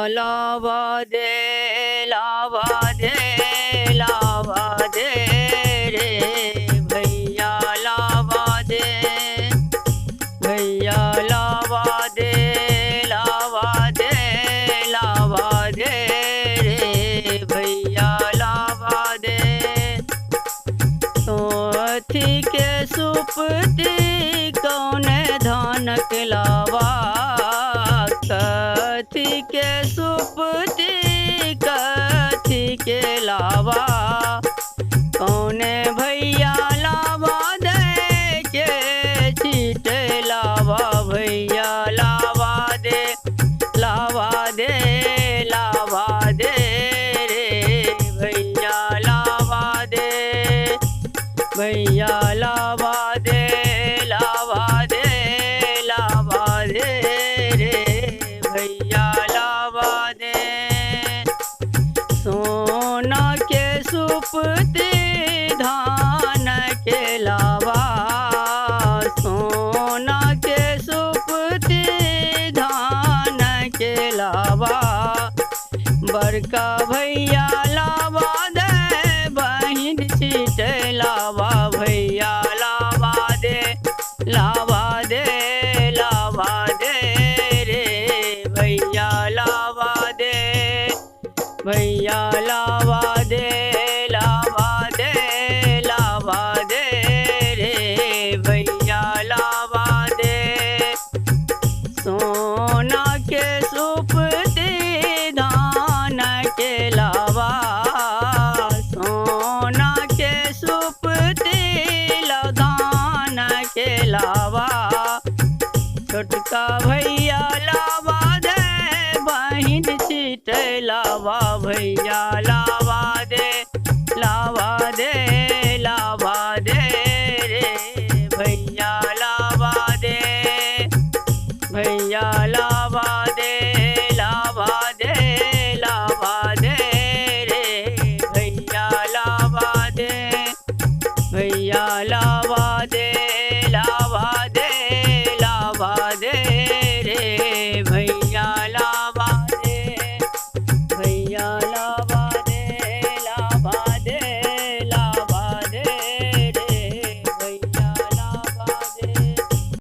लावा दे लावा दे लावा दे रे भैया लावा दे भैया लावा दे लावा दे लावा दे रे भैया लावा दे। सोथी के सुपती कौने धान के लावा कथी के सुपती कथी के लावा कौने भैया लावा दे के छीट लावा भैया लावा दे लावा दे लावा दे रे भैया लावा दे भैया लावा दे लावा दे लावा दे रे भैया लावा दे। सोना के सुपती धान के लावा सोना के सुपती धान के लावा बड़का भैया लावा दे बहिन छीट लावा भैया लावा दे लावा दे लावा दे रे भैया लावा दे भैया लावा दे लावा दे लावा दे रे भैया लावा दे। सोना के सुपती धान के लावा सोना के सुपती धान के लावा छोटका भैया लावा दे बहिन छीट लावा भैया लावा